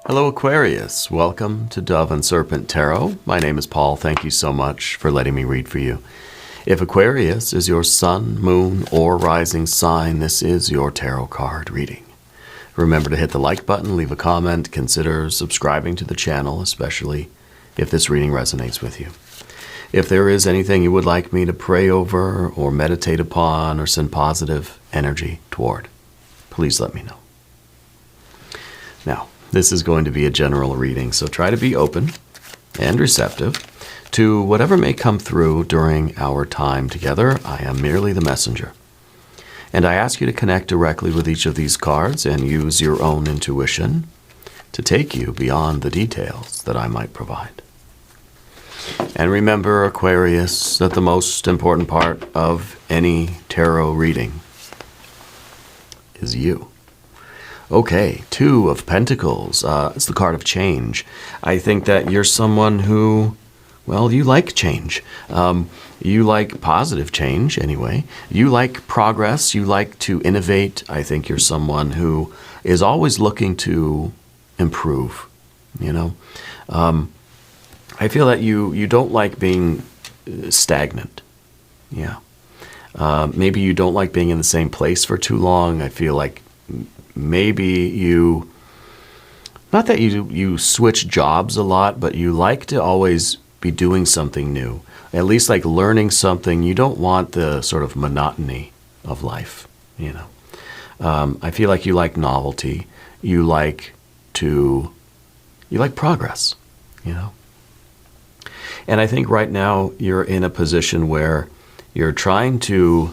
Hello Aquarius, welcome to Dove and Serpent Tarot. My name is Paul. Thank you so much for letting me read for you. If Aquarius is your sun, moon, or rising sign, this is your tarot card reading. Remember to hit the like button, leave a comment, consider subscribing to the channel, especially if this reading resonates with you. If there is anything you would like me to pray over or meditate upon or send positive energy toward, please let me know. Now, this is going to be a general reading, so try to be open and receptive to whatever may come through during our time together. I am merely the messenger. And I ask you to connect directly with each of these cards and use your own intuition to take you beyond the details that I might provide. And remember, Aquarius, that the most important part of any tarot reading is you. Okay, Two of Pentacles. It's the card of change. I think that you're someone who, well, you like change. You like positive change, anyway. You like progress. You like to innovate. I think you're someone who is always looking to improve, you know. I feel that you don't like being stagnant. Yeah. Maybe you don't like being in the same place for too long. I feel like maybe you, not that you switch jobs a lot, but you like to always be doing something new, at least like learning something. You don't want the sort of monotony of life, you know. I feel like you like novelty. You like progress, you know. And I think right now you're in a position where you're trying to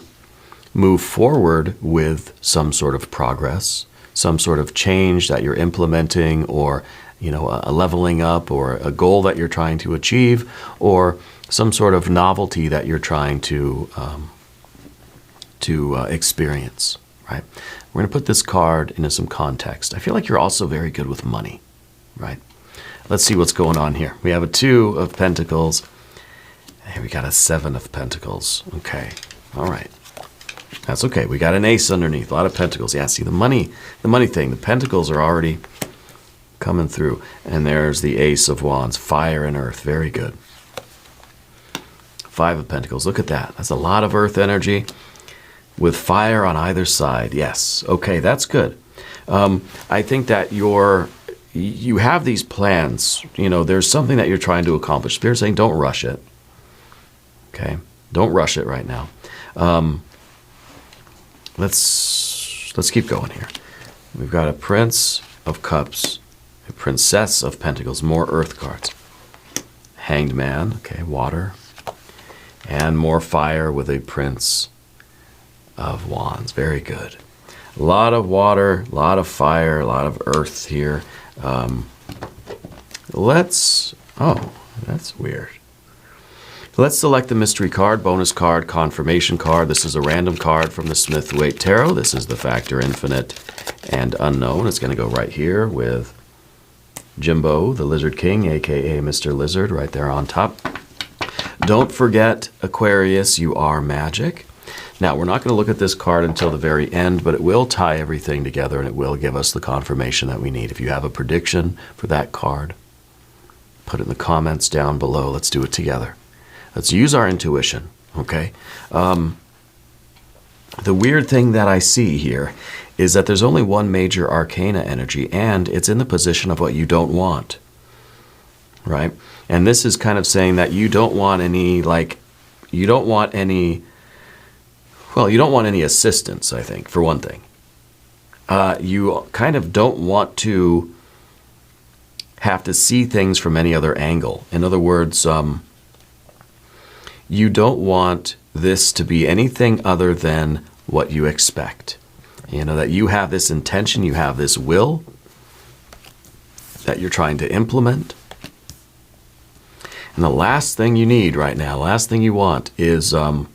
move forward with some sort of progress, some sort of change that you're implementing, or, you know, a leveling up, or a goal that you're trying to achieve, or some sort of novelty that you're trying to experience, right? We're going to put this card into some context. I feel like you're also very good with money, right? Let's see what's going on here. We have a Two of Pentacles. Here we got a Seven of Pentacles. Okay, all right. That's okay. We got an ace underneath. A lot of pentacles. Yeah, see the money thing. The pentacles are already coming through. And there's the Ace of Wands. Fire and earth. Very good. Five of Pentacles. Look at that. That's a lot of earth energy with fire on either side. Yes. Okay, that's good. I think that you have these plans. You know, there's something that you're trying to accomplish. Spirit's saying don't rush it. Okay? Don't rush it right now. Let's keep going here. We've got a Prince of Cups, a Princess of Pentacles, more earth cards. Hanged Man, okay, water. And more fire with a Prince of Wands. Very good. A lot of water, a lot of fire, a lot of earth here. Oh, that's weird. Let's select the mystery card, bonus card, confirmation card. This is a random card from the Smith-Waite Tarot. This is the factor infinite and unknown. It's going to go right here with Jimbo, the Lizard King, aka Mr. Lizard, right there on top. Don't forget, Aquarius, you are magic. Now, we're not going to look at this card until the very end, but it will tie everything together and it will give us the confirmation that we need. If you have a prediction for that card, put it in the comments down below. Let's do it together. Let's use our intuition, okay? The weird thing that I see here is that there's only one major arcana energy, and it's in the position of what you don't want, right? And this is kind of saying that you don't want any, you don't want any assistance, I think, for one thing. You kind of don't want to have to see things from any other angle. In other words, you don't want this to be anything other than what you expect. You know, that you have this intention, you have this will that you're trying to implement. And the last thing you need right now, last thing you want is, I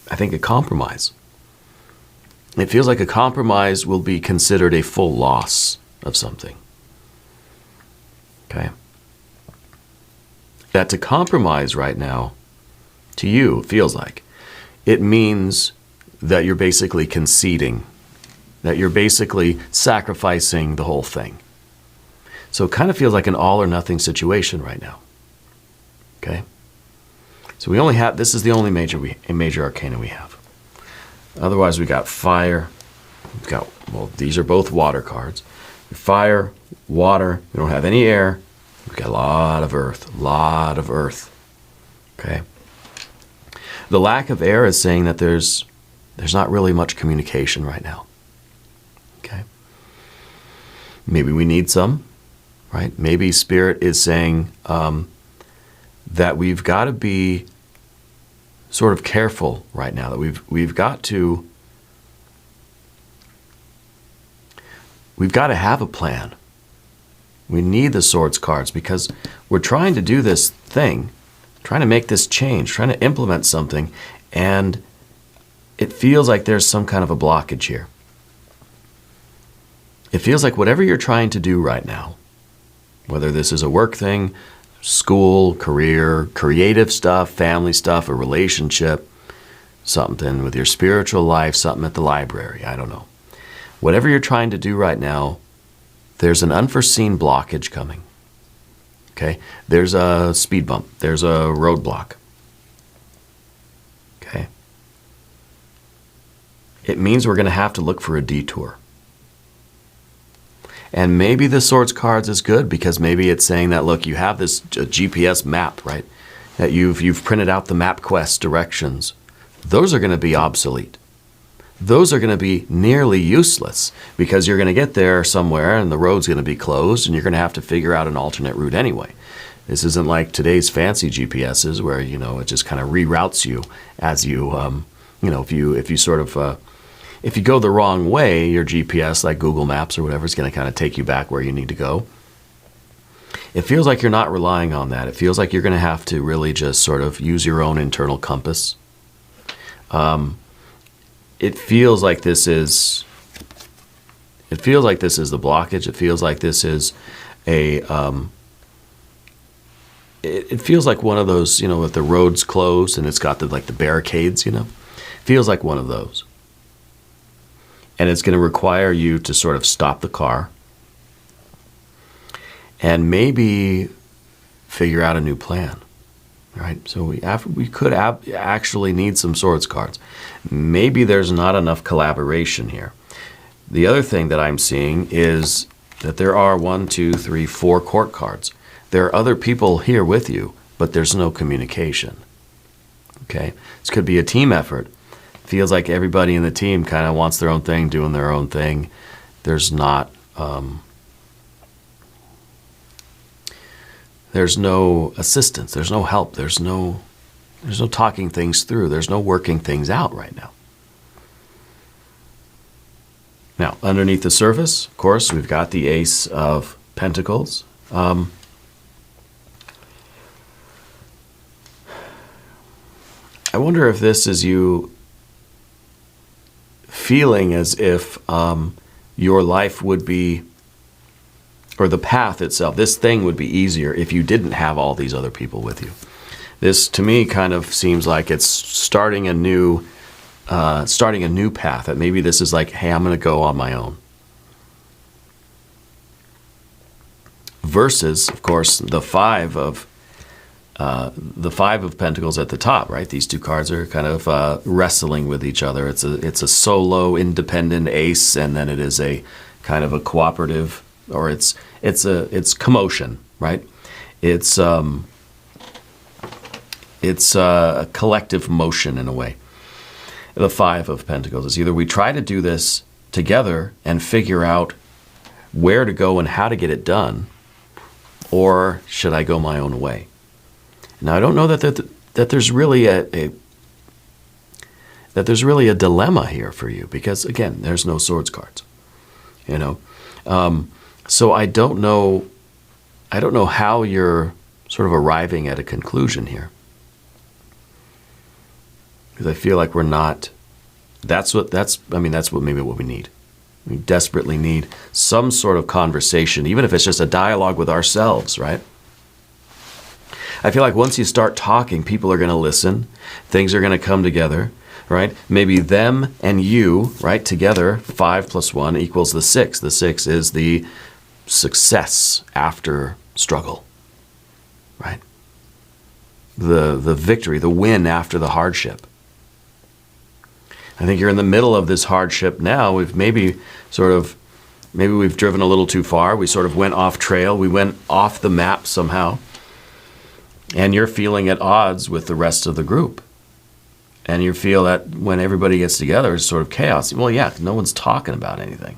think, a compromise. It feels like a compromise will be considered a full loss of something. Okay? That to compromise right now, to you, feels like, it means that you're basically conceding, that you're basically sacrificing the whole thing. So it kind of feels like an all or nothing situation right now. Okay? So we only have, this is the only major arcana we have. Otherwise, we got fire. We've got, well, these are both water cards. Fire, water, we don't have any air. We've got a lot of earth. Okay? The lack of air is saying that there's not really much communication right now. Okay? Maybe we need some, right? Maybe Spirit is saying that we've got to be sort of careful right now, that we've got to have a plan. We need the Swords cards because we're trying to do this thing, trying to make this change, trying to implement something, and it feels like there's some kind of a blockage here. It feels like whatever you're trying to do right now, whether this is a work thing, school, career, creative stuff, family stuff, a relationship, something with your spiritual life, something at the library, I don't know. Whatever you're trying to do right now, there's an unforeseen blockage coming. Okay? There's a speed bump. There's a roadblock. Okay? It means we're going to have to look for a detour. And maybe the Swords cards is good because maybe it's saying that, look, you have this GPS map, right? That you've printed out the MapQuest directions. Those are going to be obsolete. Those are going to be nearly useless because you're going to get there somewhere and the road's going to be closed and you're going to have to figure out an alternate route anyway. This isn't like today's fancy GPSs where, you know, it just kind of reroutes you as you, you know, if you sort of, if you go the wrong way, your GPS, like Google Maps or whatever, is going to kind of take you back where you need to go. It feels like you're not relying on that. It feels like you're going to have to really just sort of use your own internal compass. It feels like this is the blockage. It feels like this is it feels like one of those, you know, with the roads closed and it's got the barricades, you know. Feels like one of those. And it's going to require you to sort of stop the car and maybe figure out a new plan. Right, so we could actually need some Swords cards. Maybe there's not enough collaboration here. The other thing that I'm seeing is that there are 4 court cards. There are other people here with you, but there's no communication. Okay, this could be a team effort. Feels like everybody in the team kind of wants their own thing, doing their own thing. There's not. There's no assistance. There's no help. There's no talking things through. There's no working things out right now. Now, underneath the surface, of course, we've got the Ace of Pentacles. I wonder if this is you feeling as if your life would be, or the path itself, this thing would be easier if you didn't have all these other people with you. This, to me, kind of seems like it's starting a new path. That maybe this is like, hey, I'm going to go on my own. Versus, of course, the Five of Pentacles at the top, right? These two cards are kind of wrestling with each other. It's a solo, independent ace, and then it is a kind of a cooperative. Or it's commotion, right? It's a collective motion in a way. The Five of Pentacles is either we try to do this together and figure out where to go and how to get it done, or should I go my own way? Now I don't know that there's really a dilemma here for you because again, there's no Swords cards, you know. So I don't know how you're sort of arriving at a conclusion here. Because I feel like we're not, that's what we need. We desperately need some sort of conversation, even if it's just a dialogue with ourselves, right? I feel like once you start talking, people are going to listen. Things are going to come together, right? Maybe them and you, right, together, 5 + 1 = the 6. The 6 is the success after struggle, right? The victory, the win after the hardship. I think you're in the middle of this hardship now. Maybe we've driven a little too far. We sort of went off trail. We went off the map somehow. And you're feeling at odds with the rest of the group. And you feel that when everybody gets together, it's sort of chaos. Well, yeah, no one's talking about anything.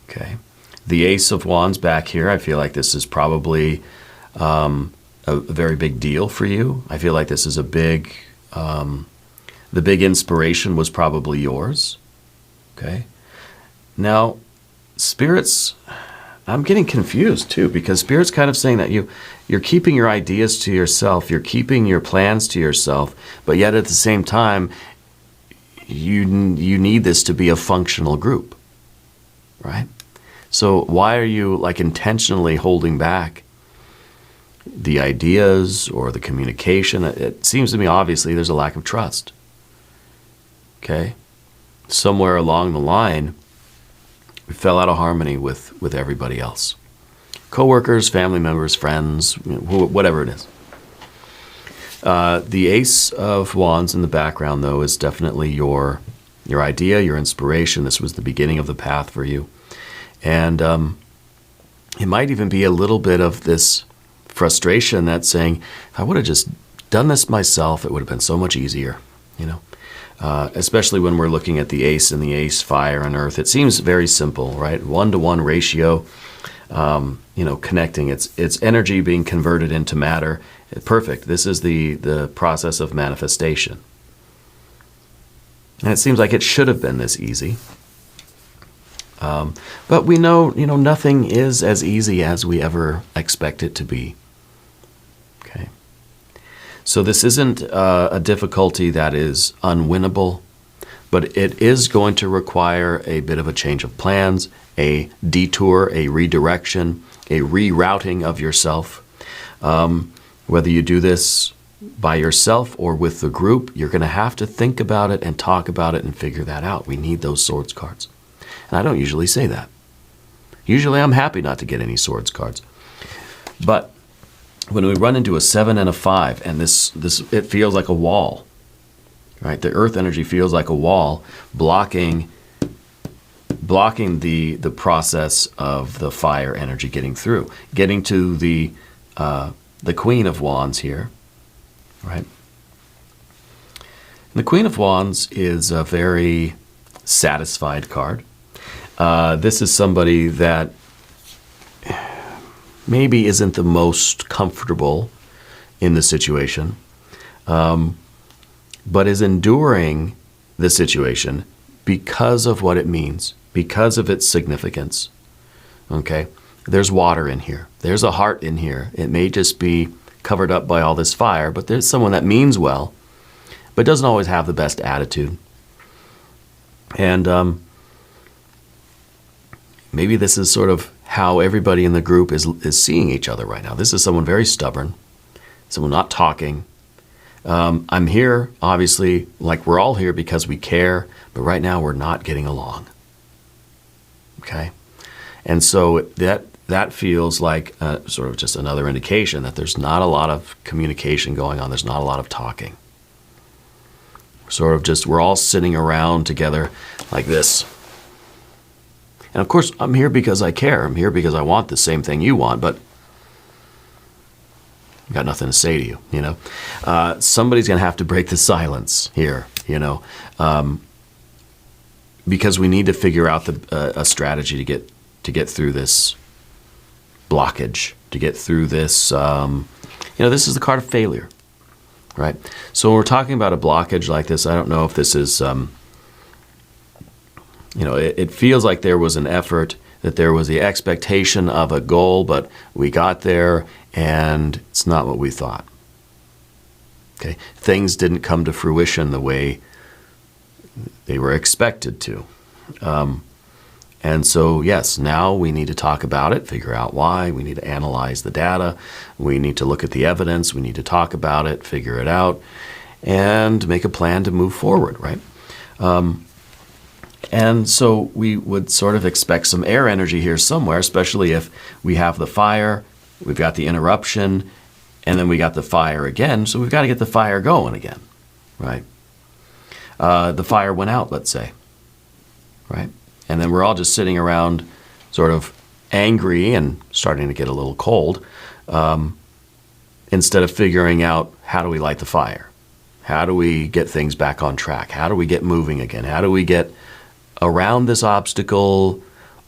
Okay. The Ace of Wands back here, I feel like this is probably a very big deal for you. I feel like this is the big inspiration was probably yours. Okay. Now, spirits, I'm getting confused too, because Spirit's kind of saying that you're keeping your ideas to yourself, you're keeping your plans to yourself, but yet at the same time, you need this to be a functional group, right? So why are you like intentionally holding back the ideas or the communication? It seems to me obviously there's a lack of trust. Okay? Somewhere along the line, we fell out of harmony with everybody else. Coworkers, family members, friends, whatever it is. The Ace of Wands in the background, though, is definitely your idea, your inspiration. This was the beginning of the path for you. And it might even be a little bit of this frustration that's saying, if I would have just done this myself, it would have been so much easier, you know. Especially when we're looking at the Ace and the Ace, fire and earth. It seems very simple, right? 1-to-1 ratio, connecting. It's energy being converted into matter. Perfect. This is the process of manifestation. And it seems like it should have been this easy. But we know, nothing is as easy as we ever expect it to be. Okay. So this isn't a difficulty that is unwinnable, but it is going to require a bit of a change of plans, a detour, a redirection, a rerouting of yourself. Whether you do this by yourself or with the group, you're going to have to think about it and talk about it and figure that out. We need those swords cards. And I don't usually say that. Usually I'm happy not to get any swords cards. But when we run into a 7 and a 5, and this it feels like a wall, right? The earth energy feels like a wall blocking the process of the fire energy getting through, getting to the Queen of Wands here, right? And the Queen of Wands is a very satisfied card. This is somebody that maybe isn't the most comfortable in the situation, but is enduring the situation because of what it means, because of its significance. Okay? There's water in here. There's a heart in here. It may just be covered up by all this fire, but there's someone that means well, but doesn't always have the best attitude. And maybe this is sort of how everybody in the group is seeing each other right now. This is someone very stubborn, someone not talking. I'm here, obviously, like we're all here because we care, but right now we're not getting along. Okay? And so that feels like sort of just another indication that there's not a lot of communication going on. There's not a lot of talking. Sort of just, we're all sitting around together like this. And of course, I'm here because I care. I'm here because I want the same thing you want, but I've got nothing to say to you, Somebody's going to have to break the silence here, because we need to figure out a strategy to get through this blockage, to get through this, this is the card of failure, right? So when we're talking about a blockage like this, I don't know if this is, it feels like there was an effort, that there was the expectation of a goal, but we got there and it's not what we thought. Okay, things didn't come to fruition the way they were expected to. And so, yes, now we need to talk about it, figure out why. We need to analyze the data. We need to look at the evidence. We need to talk about it, figure it out, and make a plan to move forward, right? And so we would sort of expect some air energy here somewhere, especially if we have the fire, we've got the interruption, and then we got the fire again. So we've got to get the fire going again, right? The fire went out, let's say, right? And then we're all just sitting around sort of angry and starting to get a little cold, instead of figuring out, how do we light the fire? How do we get things back on track? How do we get moving again? How do we get around this obstacle,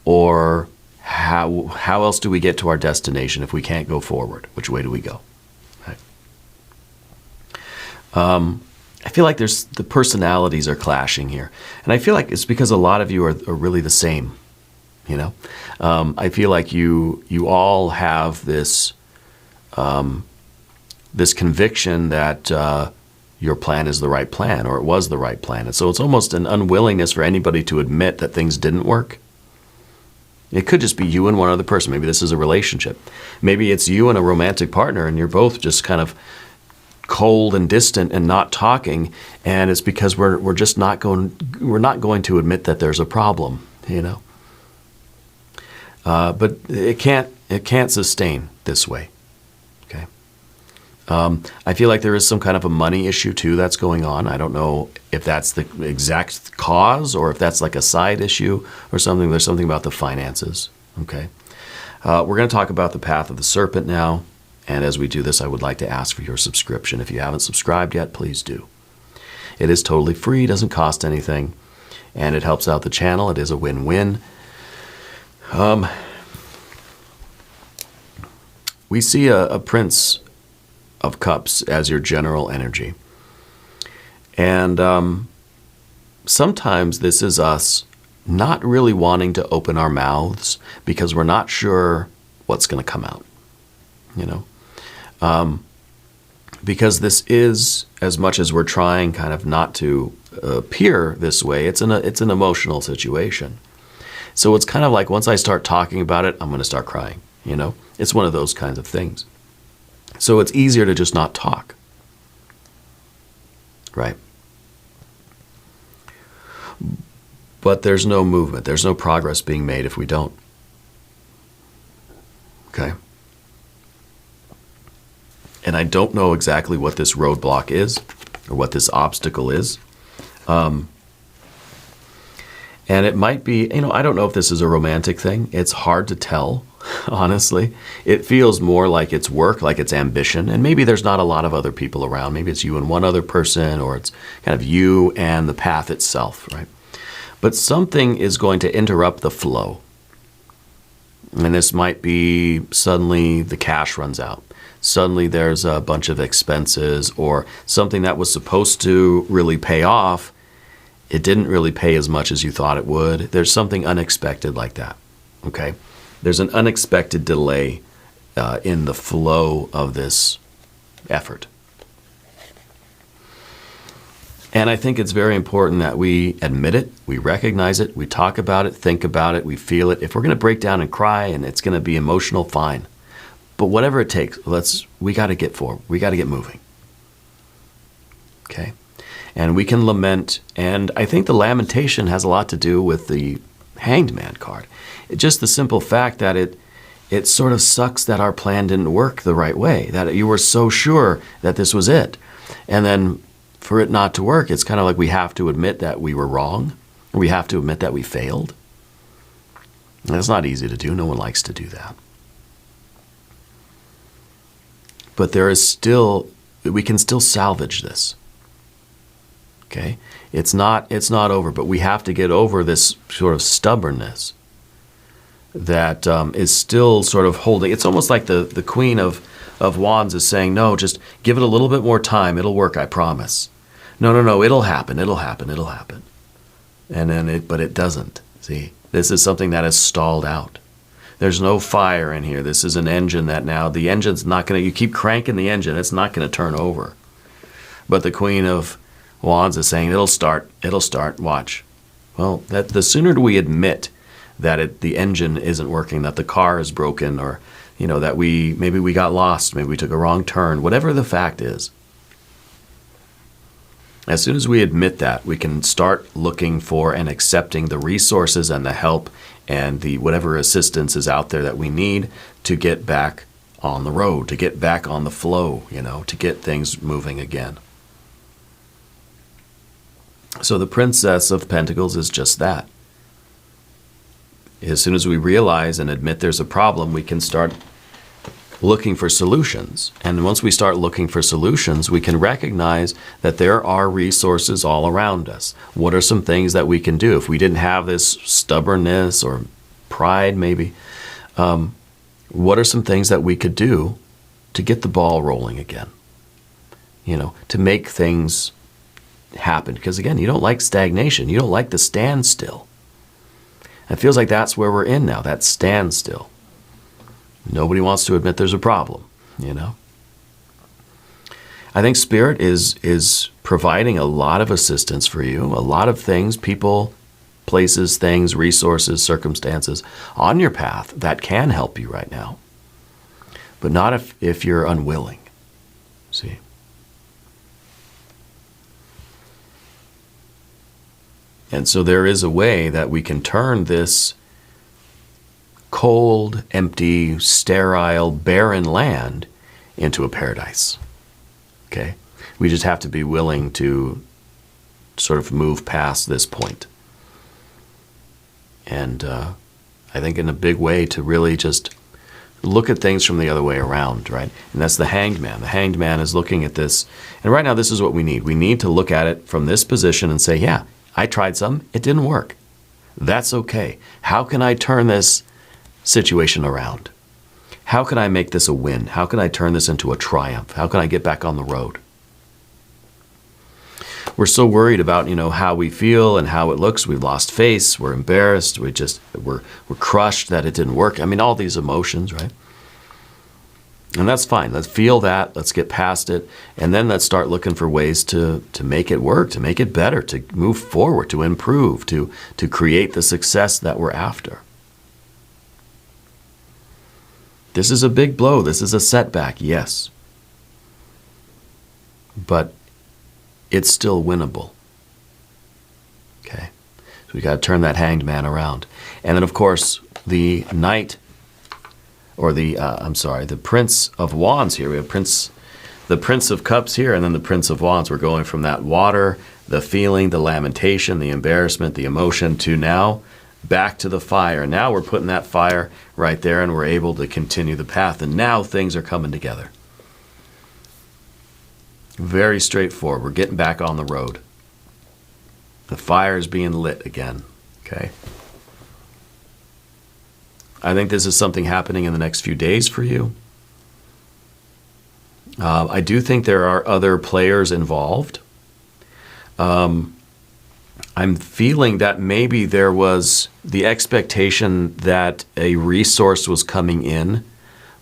or how else do we get to our destination if we can't go forward? Which way do we go? Right. I feel like the personalities are clashing here, and I feel like it's because a lot of you are really the same. You know, I feel like you all have this this conviction that your plan is the right plan, or it was the right plan. And so it's almost an unwillingness for anybody to admit that things didn't work. It could just be you and one other person. Maybe this is a relationship. Maybe it's you and a romantic partner, and you're both just kind of cold and distant and not talking. And it's because we're just not going to admit that there's a problem, you know. But it can't sustain this way. Okay. I feel like there is some kind of a money issue too that's going on. I don't know if that's the exact cause or if that's like a side issue or something. There's something about the finances. Okay. We're going to talk about the path of the serpent now. And as we do this, I would like to ask for your subscription. If you haven't subscribed yet, please do. It is totally free, doesn't cost anything, and it helps out the channel. It is a win-win. We see a Prince of Cups as your general energy. And sometimes this is us not really wanting to open our mouths because we're not sure what's going to come out, you know. Because this is, as much as we're trying kind of not to appear this way, it's an emotional situation. So it's kind of like once I start talking about it, I'm going to start crying, you know. It's one of those kinds of things. So it's easier to just not talk, right? But there's no movement. There's no progress being made if we don't. Okay? And I don't know exactly what this roadblock is or what this obstacle is. And it might be, you know, I don't know if this is a romantic thing. It's hard to tell, honestly. It feels more like it's work, like it's ambition. And maybe there's not a lot of other people around. Maybe it's you and one other person, or it's kind of you and the path itself, right? But something is going to interrupt the flow. And this might be suddenly the cash runs out. Suddenly there's a bunch of expenses, or something that was supposed to really pay off, it didn't really pay as much as you thought it would. There's something unexpected like that, okay? There's an unexpected delay in the flow of this effort. And I think it's very important that we admit it, we recognize it, we talk about it, think about it, we feel it. If we're going to break down and cry and it's going to be emotional, fine. But whatever it takes, we got to get forward. We got to get moving. Okay? And we can lament, and I think the lamentation has a lot to do with the Hanged Man card. Just the simple fact that it sort of sucks that our plan didn't work the right way, that you were so sure that this was it. And then for it not to work, it's kind of like we have to admit that we were wrong. We have to admit that we failed. And it's not easy to do. No one likes to do that. But we can still salvage this. Okay? It's not over, but we have to get over this sort of stubbornness that is still sort of holding. It's almost like the Queen of Wands is saying, no, just give it a little bit more time. It'll work, I promise. No, it'll happen. And then but it doesn't. See, this is something that is stalled out. There's no fire in here. This is an engine that now, the engine's not going to, you keep cranking the engine, it's not going to turn over. But the Queen of Wands is saying, it'll start, watch. Well, the sooner we admit that the engine isn't working, that the car is broken, or, you know, that maybe we got lost, maybe we took a wrong turn, whatever the fact is, As soon as we admit that, we can start looking for and accepting the resources and the help and the whatever assistance is out there that we need to get back on the road, to get back on the flow, to get things moving again. So the Princess of Pentacles is just that. As soon as we realize and admit there's a problem, we can start looking for solutions. And once we start looking for solutions, we can recognize that there are resources all around us. What are some things that we can do? If we didn't have this stubbornness or pride, maybe, what are some things that we could do to get the ball rolling again? To make things happen. Because again, you don't like stagnation. You don't like the standstill. It feels like that's where we're in now, that standstill. Nobody wants to admit there's a problem, I think Spirit is providing a lot of assistance for you, a lot of things, people, places, things, resources, circumstances on your path that can help you right now. But not if you're unwilling, see? And so there is a way that we can turn this cold, empty, sterile, barren land into a paradise. Okay? We just have to be willing to sort of move past this point. And I think in a big way to really just look at things from the other way around, right? And that's the Hanged Man. The Hanged Man is looking at this. And right now, this is what we need. We need to look at it from this position and say, yeah, I tried some. It didn't work. That's okay. How can I turn this situation around? How can I make this a win? How can I turn this into a triumph? How can I get back on the road? We're so worried about, how we feel and how it looks. We've lost face. We're embarrassed. We're crushed that it didn't work. I mean, all these emotions, right? And that's fine. Let's feel that. Let's get past it. And then let's start looking for ways to make it work, to make it better, to move forward, to improve, to create the success that we're after. This is a big blow. This is a setback, yes. But it's still winnable. Okay? So we got to turn that Hanged Man around. And then, of course, the Knight, or the Prince of Wands here. We have the Prince of Cups here, and then the Prince of Wands. We're going from that water, the feeling, the lamentation, the embarrassment, the emotion, to now back to the fire. Now we're putting that fire right there, and we're able to continue the path. And now things are coming together. Very straightforward. We're getting back on the road. The fire is being lit again. Okay? I think this is something happening in the next few days for you. I do think there are other players involved. I'm feeling that maybe there was the expectation that a resource was coming in,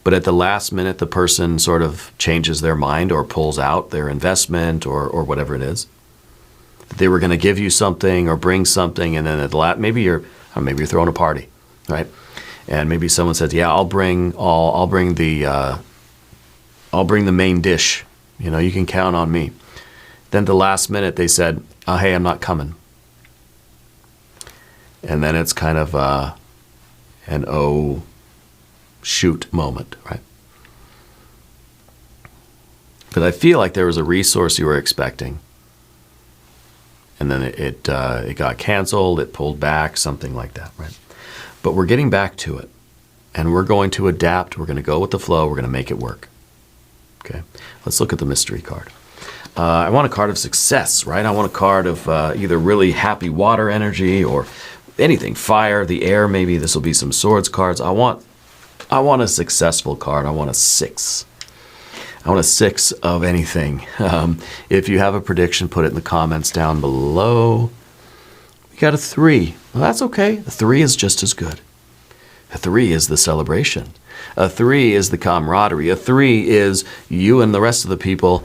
but at the last minute the person sort of changes their mind or pulls out their investment or whatever it is. They were going to give you something or bring something, and then at the last, maybe you're throwing a party, right? And maybe someone says, "Yeah, I'll bring the main dish. You can count on me." Then the last minute they said, "Oh, hey, I'm not coming." And then it's kind of an oh shoot moment, right? But I feel like there was a resource you were expecting, and then it got canceled, it pulled back, something like that, right? But we're getting back to it, and we're going to adapt. We're going to go with the flow. We're going to make it work. Okay, let's look at the mystery card. I want a card of success, right? I want a card of either really happy water energy or anything, fire, the air. Maybe this will be some swords cards. I want a successful card. I want a 6. I want a 6 of anything. If you have a prediction, put it in the comments down below. We got a 3. Well, that's okay. A 3 is just as good. A 3 is the celebration. A 3 is the camaraderie. A 3 is you and the rest of the people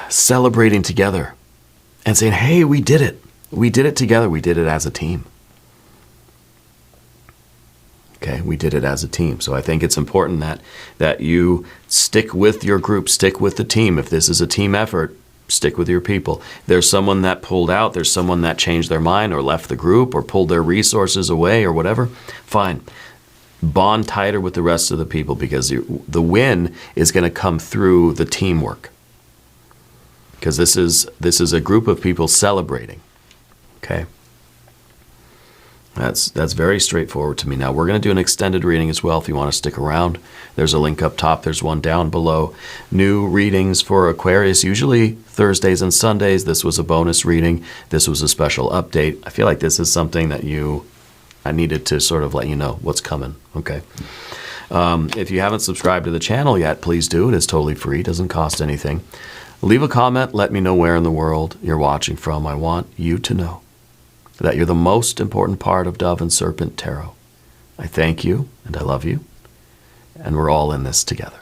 celebrating together and saying, hey, we did it. We did it together. We did it as a team. Okay, we did it as a team. So I think it's important that you stick with your group, stick with the team. If this is a team effort, stick with your people. There's someone that pulled out, there's someone that changed their mind or left the group or pulled their resources away or whatever. Fine. Bond tighter with the rest of the people, because the win is going to come through the teamwork. Because this is a group of people celebrating. Okay? That's very straightforward to me. Now, we're going to do an extended reading as well if you want to stick around. There's a link up top. There's one down below. New readings for Aquarius, usually Thursdays and Sundays. This was a bonus reading. This was a special update. I feel like this is something that I needed to sort of let you know what's coming. Okay. If you haven't subscribed to the channel yet, please do. It is totally free. It doesn't cost anything. Leave a comment. Let me know where in the world you're watching from. I want you to know that you're the most important part of Dove and Serpent Tarot. I thank you and I love you, and we're all in this together.